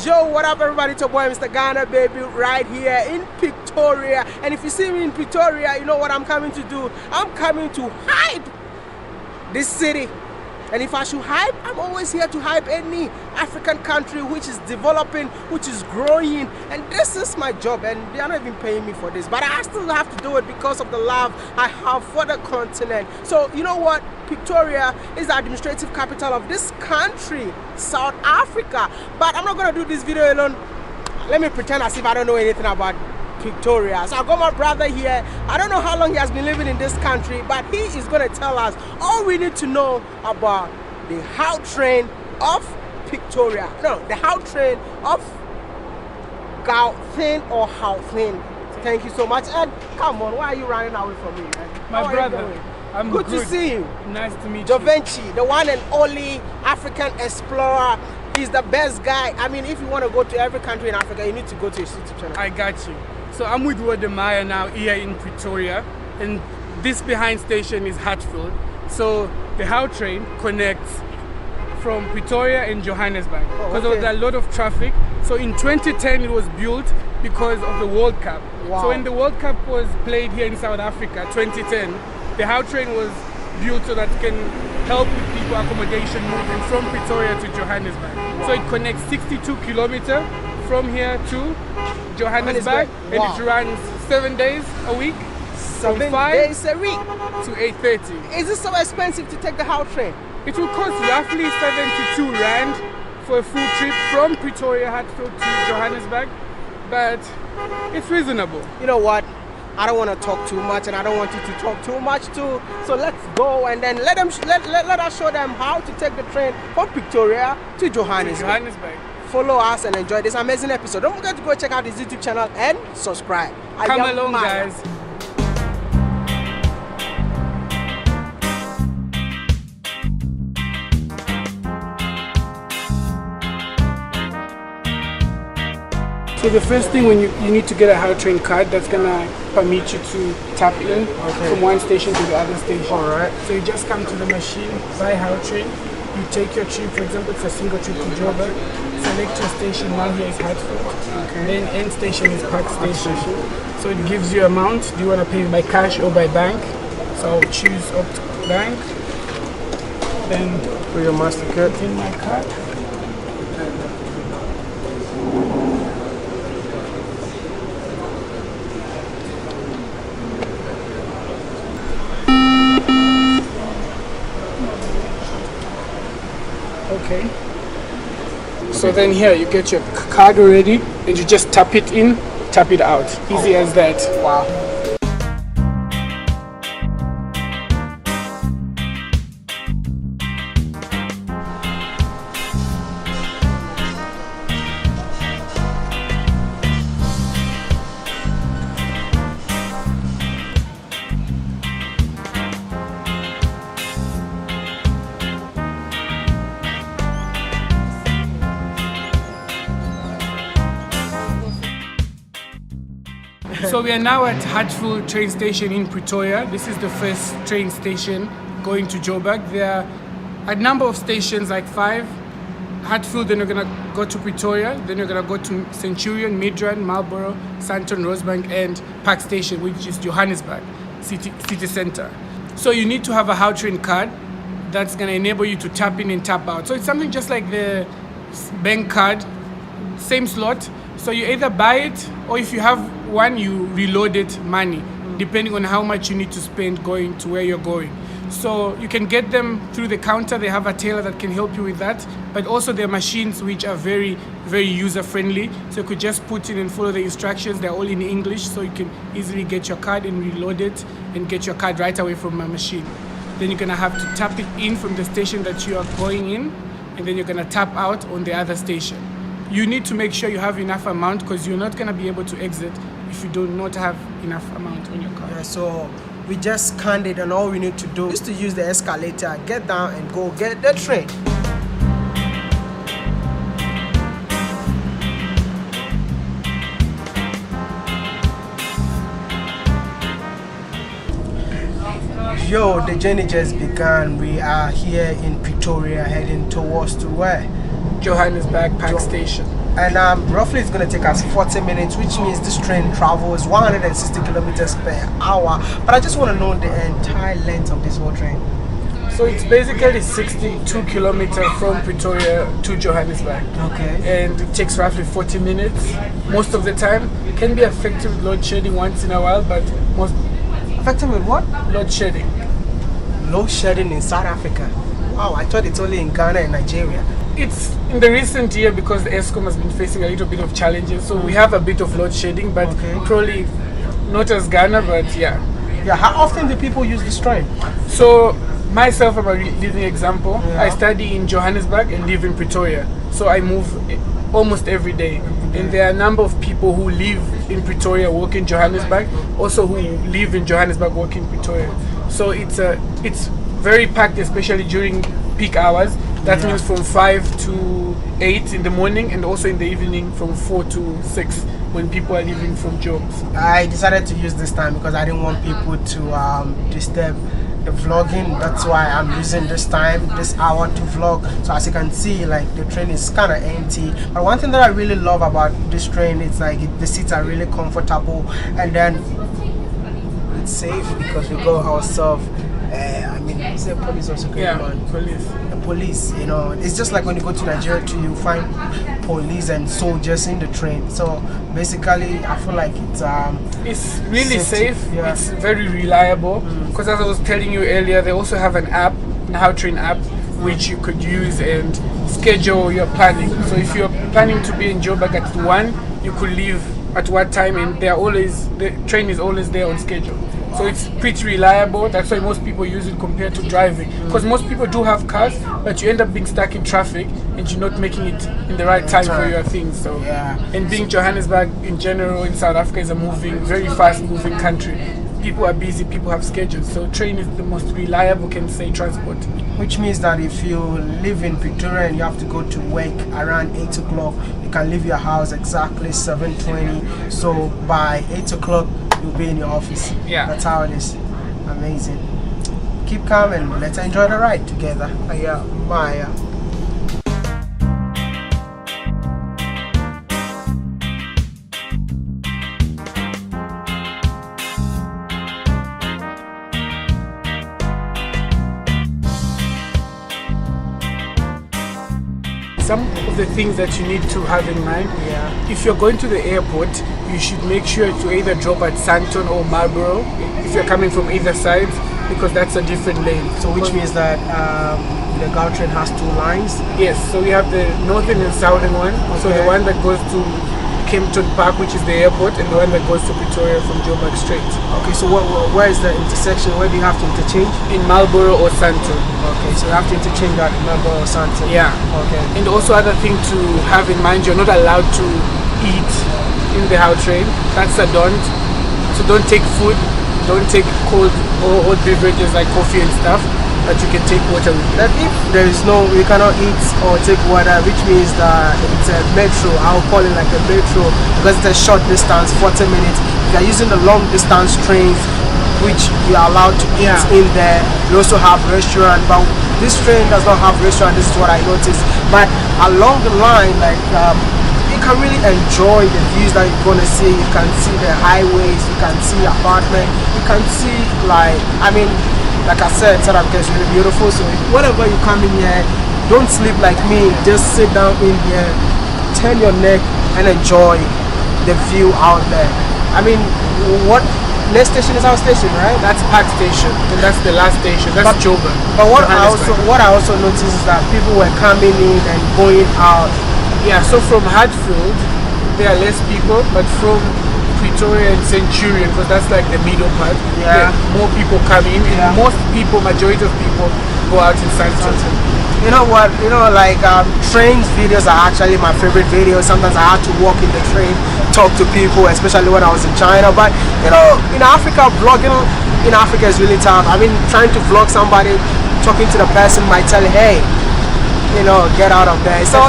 Yo, what up everybody, it's your boy Mr. Ghana baby right here in Pretoria. And if you see me in Pretoria, you know what I'm coming to do. I'm coming to hype this city. And if I should hype, I'm always here to hype any African country which is developing, which is growing. And this is my job, and they are not even paying me for this. But I still have to do it because of the love I have for the continent. So you know what? Pretoria is the administrative capital of this country, South Africa. But I'm not going to do this video alone. Let me pretend as if I don't know anything about Pretoria. So I've got my brother here. I don't know how long he has been living in this country, but he is going to tell us all we need to know about the how train of Pretoria. No, the how train of Gauteng or Gauteng. Thank you so much. And come on, why are you running away from me, man? My brother, I'm good to see you. Nice to meet Da you. Vinci, the one and only African explorer. He's the best guy. I mean, if you want to go to every country in Africa, you need to go to his YouTube channel. I got you. So I'm with Wodemaya now here in Pretoria, and this behind station is Hatfield. So the How train connects from Pretoria and Johannesburg because there was a lot of traffic. So in 2010 it was built because of the World Cup. Wow. So when the World Cup was played here in South Africa, 2010, the How train was built so that it can help with people accommodation moving from Pretoria to Johannesburg. Wow. So it connects 62 kilometers from here to Johannesburg, and it runs 7 days a week, 7 days a week to 8:30. Is it so expensive to take the How train? It will cost roughly 72 rand for a full trip from Pretoria, Hatfield to Johannesburg, but it's reasonable. You know what? I don't want to talk too much, and I don't want you to talk too much too. So let's go, and then let us show them how to take the train from Pretoria to Johannesburg. Follow us and enjoy this amazing episode. Don't forget to go check out his YouTube channel and subscribe. Come along, guys. So the first thing, when you need to get a How train card that's gonna permit you to tap in from one station to the other station. All right. So you just come to the machine, buy How train. You take your trip, for example, it's a single trip to Joburg. Select your station. Now here is Hatfield. Okay. Then end station is Park Station. So it gives you amount. Do you want to pay by cash or by bank? So I'll choose Opt Bank. Then for your MasterCard. In my card. Okay. So then here you get your card already, and you just tap it in, tap it out. Easy as that. Wow. So we are now at Hatfield train station in Pretoria. This is the first train station going to Joburg. There are a number of stations, like 5. Hatfield, then you're gonna go to Pretoria, then you're gonna go to Centurion, Midrand, Marlborough, Sandton, Rosebank, and Park Station, which is Johannesburg city center. So you need to have a How train card that's gonna enable you to tap in and tap out. So it's something just like the bank card, same slot. So you either buy it, or if you have one, you reload it money, depending on how much you need to spend going to where you're going. So you can get them through the counter. They have a tailor that can help you with that. But also they're machines which are very, very user-friendly. So you could just put in and follow the instructions. They're all in English, so you can easily get your card and reload it and get your card right away from my machine. Then you're gonna have to tap it in from the station that you are going in, and then you're gonna tap out on the other station. You need to make sure you have enough amount, because you're not gonna be able to exit if you do not have enough amount on your card. Yeah, so we just scanned it, and all we need to do is to use the escalator, get down and go get the train. Yo, the journey just began. We are here in Pretoria, heading towards to where? Johannesburg Park Station. And roughly it's going to take us 40 minutes, which means this train travels 160 kilometers per hour. But I just want to know the entire length of this whole train. So it's basically 62 kilometers from Pretoria to Johannesburg. Okay. And it takes roughly 40 minutes most of the time. It can be affected with load shedding once in a while, but most... Affected with what? Load shedding. Load shedding in South Africa. Wow, I thought it's only in Ghana and Nigeria. It's in the recent year because the ESCOM has been facing a little bit of challenges. So we have a bit of load shedding, but probably not as Ghana, but yeah. Yeah, how often do people use this train? So myself, I'm a living example. I study in Johannesburg and live in Pretoria. So I move almost every day. And there are a number of people who live in Pretoria, work in Johannesburg, also who live in Johannesburg, work in Pretoria. So it's very packed, especially during peak hours. That means from 5 to 8 in the morning, and also in the evening from 4 to 6 when people are leaving from jobs. I decided to use this time because I didn't want people to disturb the vlogging. That's why I'm using this time, this hour, to vlog. So as you can see, like, the train is kind of empty. But one thing that I really love about this train is like the seats are really comfortable, and then it's safe because we go ourselves. I mean, is there police also going on? Police. The police, you know, it's just like when you go to Nigeria too, you find police and soldiers in the train. So basically, I feel like it's really safe. Yeah. It's very reliable. Because as I was telling you earlier, they also have an app, an How Train app, which you could use and schedule your planning. So if you're planning to be in Joburg at 1, you could leave at what time, and the train is always there on schedule. So it's pretty reliable. That's why most people use it compared to driving. Because most people do have cars, but you end up being stuck in traffic and you're not making it in the right time for your things. So and being Johannesburg in general in South Africa is a very fast moving country. People are busy, people have schedules. So train is the most reliable, can say, transport. Which means that if you live in Pretoria and you have to go to work around 8 o'clock, you can leave your house exactly 7:20. So by 8 o'clock, you'll be in your office. Yeah. That's how it is. Amazing. Keep calm and let's enjoy the ride together. Bye. Some of the things that you need to have in mind. If you're going to the airport, you should make sure to either drop at Sandton or Marlborough if you're coming from either side, because that's a different lane. So which means that the Gautrain has 2 lines? Yes, so we have the northern and southern one. So the one that goes to Kempton Park, which is the airport, and the one that goes to Pretoria from Joburg straight. Okay, so where is the intersection? Where do you have to interchange? In Marlborough or Sandton. Okay, so you have to interchange at Marlborough or Sandton. Yeah. Okay. And also other thing to have in mind, you're not allowed to eat in the How Train. That's a don't. So don't take food, don't take cold or hot beverages like coffee and stuff, but you can take water with you. That if there is we cannot eat or take water, which means that it's a metro. I'll call it like a metro because it's a short distance, 40 minutes. If you're using the long distance trains, which you are allowed to eat in there, you also have restaurant. But this train does not have restaurant. This is what I noticed. But along the line, like you can really enjoy the views that you're gonna see. You can see the highways, you can see apartment, you can see like I said, South Africa is really beautiful. So whenever you come in here, don't sleep like me. Just sit down in here, turn your neck, and enjoy the view out there. What next station is our station, right? That's Park Station, and that's the last station. That's Joburg. But what I also noticed is that people were coming in and going out. Yeah, so from Hatfield, there are less people, but from Pretoria and Centurion, because that's like the middle part, more people come in, and majority of people go out in Sandton. You know what, trains videos are actually my favorite videos. Sometimes I had to walk in the train, talk to people, especially when I was in China. But in Africa, vlogging in Africa is really tough. Trying to vlog somebody, talking to the person might tell you, hey, get out of there. So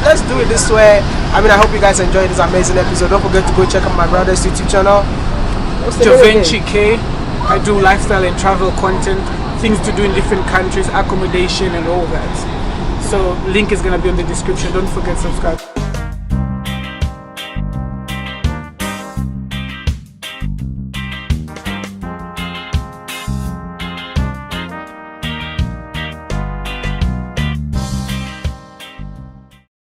let's do it this way. I hope you guys enjoyed this amazing episode. Don't forget to go check out my brother's YouTube channel, Javinci K. I do lifestyle and travel content, things to do in different countries, accommodation and all that. So link is gonna be on the description. Don't forget to subscribe.